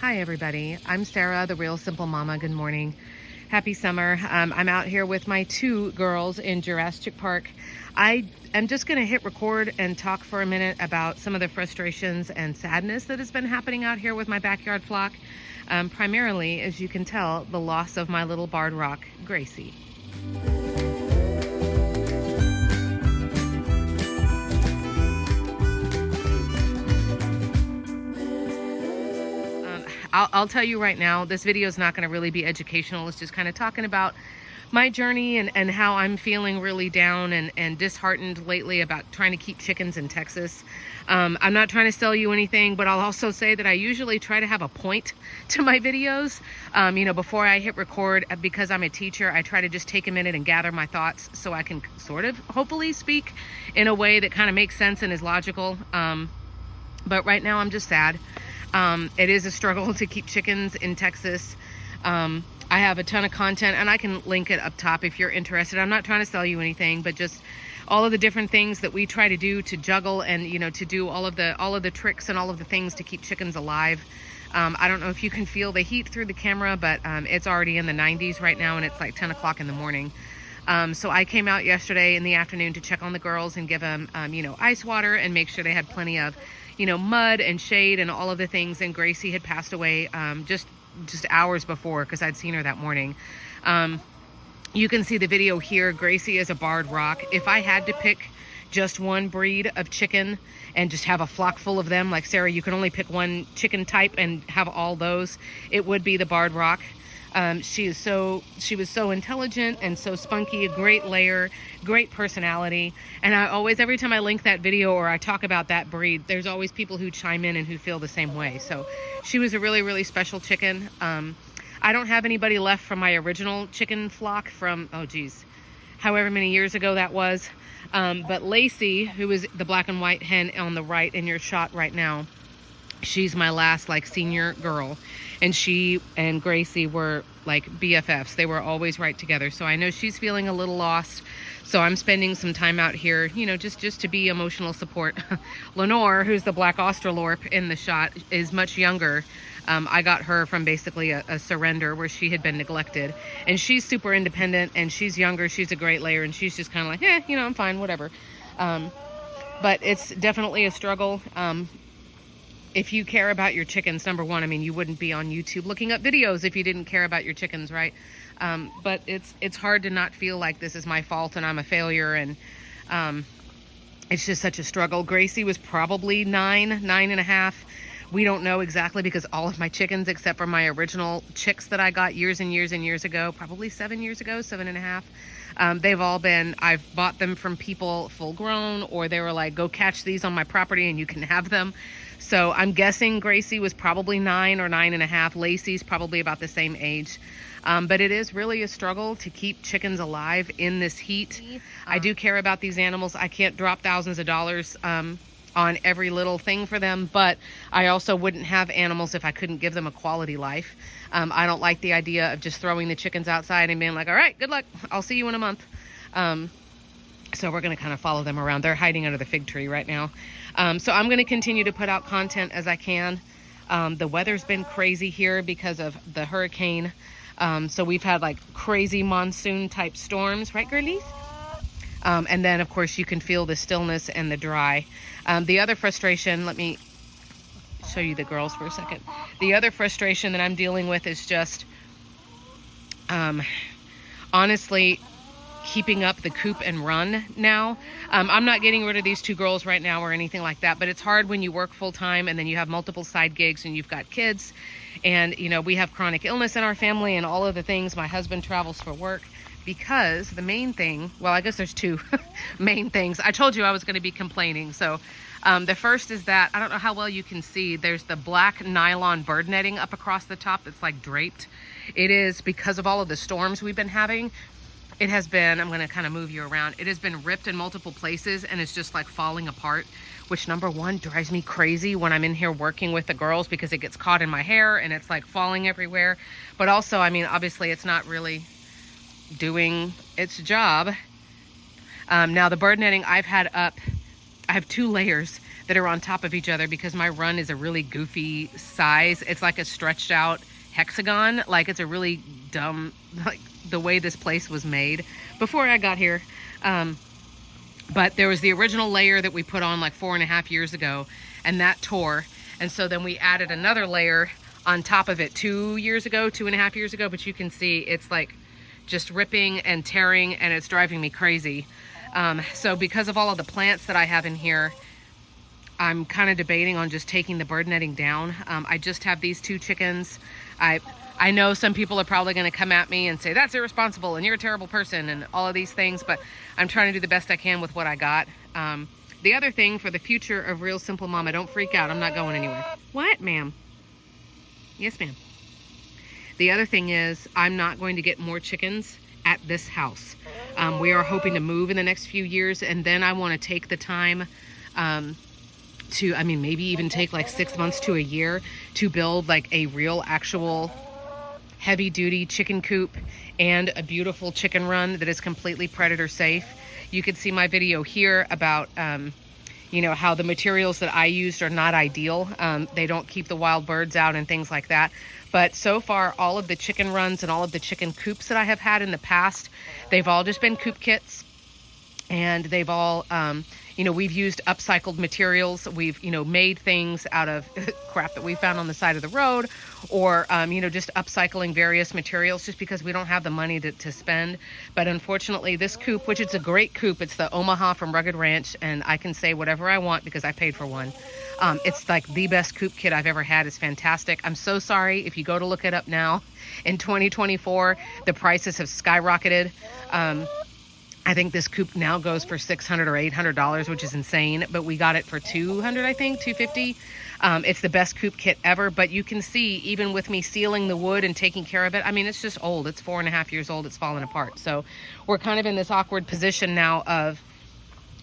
Hi everybody, I'm Sarah, the Real Simple Mama. Good morning. Happy summer. I'm out here with my two girls in Jurasschic Park. I am just going to hit record and talk for a minute about some of the frustrations and sadness that has been happening out here with my backyard flock. Primarily, as you can tell, the loss of my little barred rock, Gracie. I'll tell you right now, this video is not going to really be educational. It's just kind of talking about my journey and how I'm feeling really down and disheartened lately about trying to keep chickens in Texas. I'm not trying to sell you anything, but I'll also say that I usually try to have a point to my videos. Before I hit record, because I'm a teacher, I try to just take a minute and gather my thoughts so I can sort of hopefully speak in a way that kind of makes sense and is logical. But right now I'm just sad. It is a struggle to keep chickens in Texas. I have a ton of content and I can link it up top if you're interested. I'm not trying to sell you anything, but just all of the different things that we try to do to juggle and, to do all of the tricks and all of the things to keep chickens alive. I don't know if you can feel the heat through the camera, but it's already in the 90s right now and it's like 10 o'clock in the morning. So I came out yesterday in the afternoon to check on the girls and give them, ice water and make sure they had plenty of, mud and shade and all of the things. And Gracie had passed away just hours before because I'd seen her that morning. You can see the video here. Gracie is a barred rock. If I had to pick just one breed of chicken and just have a flock full of them, like Sarah, you can only pick one chicken type and have all those, it would be the barred rock. She was so intelligent and so spunky, a great layer, great personality. And I always, every time I link that video or I talk about that breed, there's always people who chime in and who feel the same way. So she was a really, really special chicken. I don't have anybody left from my original chicken flock from, however many years ago that was. But Lacey, who is the black and white hen on the right in your shot right now, she's my last senior girl, and she and Gracie were like BFFs. They were always right together. So I know she's feeling a little lost. So I'm spending some time out here, just to be emotional support. Lenore, who's the black Australorp in the shot, is much younger. I got her from basically a surrender where she had been neglected, and she's super independent and she's younger. She's a great layer and she's just kind of like, I'm fine, whatever. But it's definitely a struggle. If you care about your chickens, number one, you wouldn't be on YouTube looking up videos if you didn't care about your chickens, right? But it's hard to not feel like this is my fault and I'm a failure, and it's just such a struggle. Gracie was probably 9.5. We don't know exactly because all of my chickens, except for my original chicks that I got years and years and years ago, probably 7 years ago, 7.5. They've all been, I've bought them from people full grown, or they were like, go catch these on my property and you can have them. So I'm guessing Gracie was probably 9 or 9.5. Lacey's probably about the same age. But it is really a struggle to keep chickens alive in this heat. I do care about these animals. I can't drop thousands of dollars on every little thing for them, but I also wouldn't have animals if I couldn't give them a quality life. I don't like the idea of just throwing the chickens outside and being like, all right, good luck, I'll see you in a month. So we're going to kind of follow them around. They're hiding under the fig tree right now. So I'm going to continue to put out content as I can. The weather's been crazy here because of the hurricane. So we've had crazy monsoon type storms, right, girlies? And then of course you can feel the stillness and the dry. The other frustration, let me show you the girls for a second. The other frustration that I'm dealing with is just, honestly, keeping up the coop and run now. I'm not getting rid of these two girls right now or anything like that, but it's hard when you work full time and then you have multiple side gigs and you've got kids and, we have chronic illness in our family and all of the things. My husband travels for work. Because the main thing, well, I guess there's two main things. I told you I was going to be complaining. So the first is that, I don't know how well you can see, there's the black nylon bird netting up across the top that's draped. It is because of all of the storms we've been having. It has been, I'm going to kind of move you around. It has been ripped in multiple places and it's just falling apart, which number one drives me crazy when I'm in here working with the girls because it gets caught in my hair and it's falling everywhere. But also, obviously it's not really doing its job. Now the bird netting I've had up, I have 2 layers that are on top of each other because my run is a really goofy size. It's like a stretched out hexagon. Like, it's a really dumb, like the way this place was made before I got here. But there was the original layer that we put on like 4.5 years ago, and that tore. And so then we added another layer on top of it 2 years ago, 2.5 years ago. But you can see it's like just ripping and tearing, and it's driving me crazy. So because of all of the plants that I have in here, I'm kind of debating on just taking the bird netting down. I just have these 2 chickens. I know some people are probably going to come at me and say, that's irresponsible and you're a terrible person and all of these things, but I'm trying to do the best I can with what I got. The other thing for the future of Real Simple Mama, don't freak out. I'm not going anywhere. What, ma'am? Yes, ma'am. The other thing is I'm not going to get more chickens at this house. We are hoping to move in the next few years, and then I want to take the time to, I mean, maybe even take like 6 months to a year to build like a real actual heavy duty chicken coop and a beautiful chicken run that is completely predator safe. You could see my video here about, you know, how the materials that I used are not ideal. They don't keep the wild birds out and things like that. But so far, all of the chicken runs and all of the chicken coops that I have had in the past, they've all just been coop kits. And they've all, you know, we've used upcycled materials. We've, you know, made things out of crap that we found on the side of the road, or, you know, just upcycling various materials just because we don't have the money to spend. But unfortunately, this coop, which it's a great coop, it's the Omaha from Rugged Ranch, and I can say whatever I want because I paid for one. It's like the best coop kit I've ever had. It's fantastic. I'm so sorry if you go to look it up now. In 2024, the prices have skyrocketed. I think this coop now goes for $600 or $800, which is insane, but we got it for $200, I think, $250. It's the best coop kit ever, but you can see, even with me sealing the wood and taking care of it, I mean, it's just old. It's 4.5 years old. It's falling apart. So we're kind of in this awkward position now of,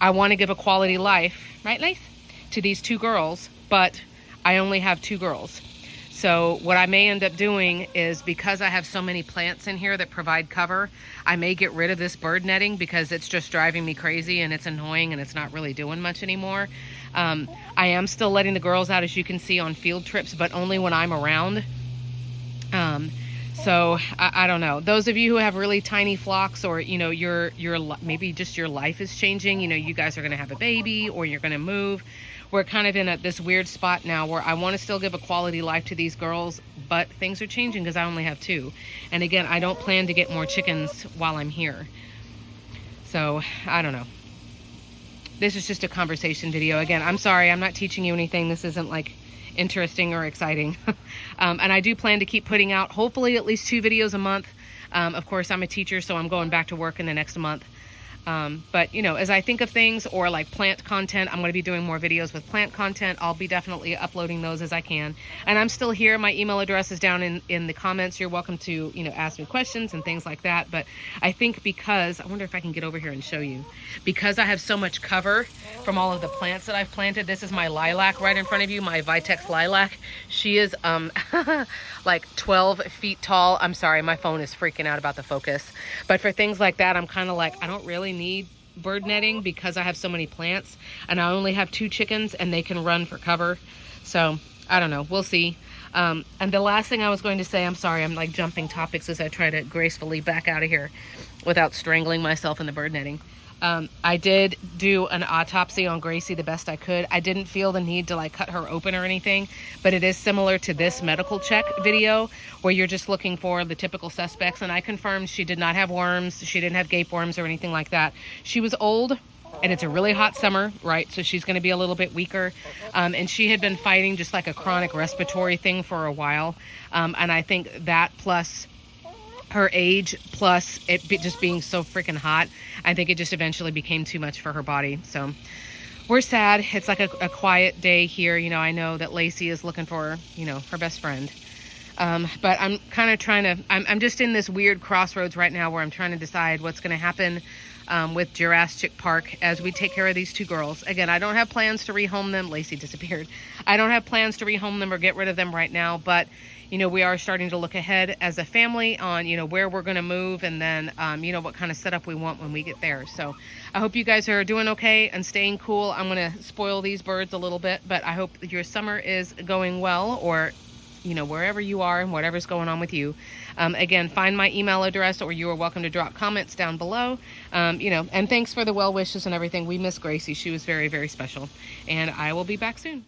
I want to give a quality life, right, Lace, to these 2 girls, but I only have 2 girls. So what I may end up doing is, because I have so many plants in here that provide cover, I may get rid of this bird netting because it's just driving me crazy and it's annoying and it's not really doing much anymore. I am still letting the girls out, as you can see, on field trips, but only when I'm around. So I don't know. Those of you who have really tiny flocks, or, you know, maybe just your life is changing, you know, you guys are going to have a baby or you're going to move. We're kind of in this weird spot now where I want to still give a quality life to these girls, but things are changing because I only have 2. And again, I don't plan to get more chickens while I'm here. So I don't know. This is just a conversation video. Again, I'm sorry, I'm not teaching you anything. This isn't like interesting or exciting. And I do plan to keep putting out hopefully at least 2 videos a month. Of course, I'm a teacher, so I'm going back to work in the next month. But, you know, as I think of things, or like plant content, I'm going to be doing more videos with plant content. I'll be definitely uploading those as I can. And I'm still here. My email address is down in the comments. You're welcome to, you know, ask me questions and things like that. But I think because, I wonder if I can get over here and show you, because I have so much cover from all of the plants that I've planted. This is my lilac right in front of you, my Vitex lilac. She is like 12 feet tall. I'm sorry, my phone is freaking out about the focus. But for things like that, I'm kind of like, I don't really need bird netting because I have so many plants, and I only have 2 chickens and they can run for cover. So I don't know, we'll see. And the last thing I was going to say, I'm sorry, I'm like jumping topics as I try to gracefully back out of here without strangling myself in the bird netting. I did do an autopsy on Gracie the best I could. I didn't feel the need to like cut her open or anything, but it is similar to this medical check video where you're just looking for the typical suspects. And I confirmed she did not have worms. She didn't have gape worms or anything like that. She was old, and it's a really hot summer, right? So she's going to be a little bit weaker. And she had been fighting just like a chronic respiratory thing for a while. And I think that plus her age, plus it just being so freaking hot, I think it just eventually became too much for her body. So we're sad. It's like a quiet day here. You know, I know that Lacey is looking for, you know, her best friend. But I'm kind of trying to, I'm just in this weird crossroads right now where I'm trying to decide what's going to happen with Jurasschic Park as we take care of these two girls. Again, I don't have plans to rehome them. Lacey disappeared. I don't have plans to rehome them or get rid of them right now, but we are starting to look ahead as a family on, where we're going to move, and then, what kind of setup we want when we get there. So I hope you guys are doing okay and staying cool. I'm going to spoil these birds a little bit, but I hope your summer is going well, or, wherever you are and whatever's going on with you. Again, find my email address, or you are welcome to drop comments down below. And thanks for the well wishes and everything. We miss Gracie. She was very, very special. And I will be back soon.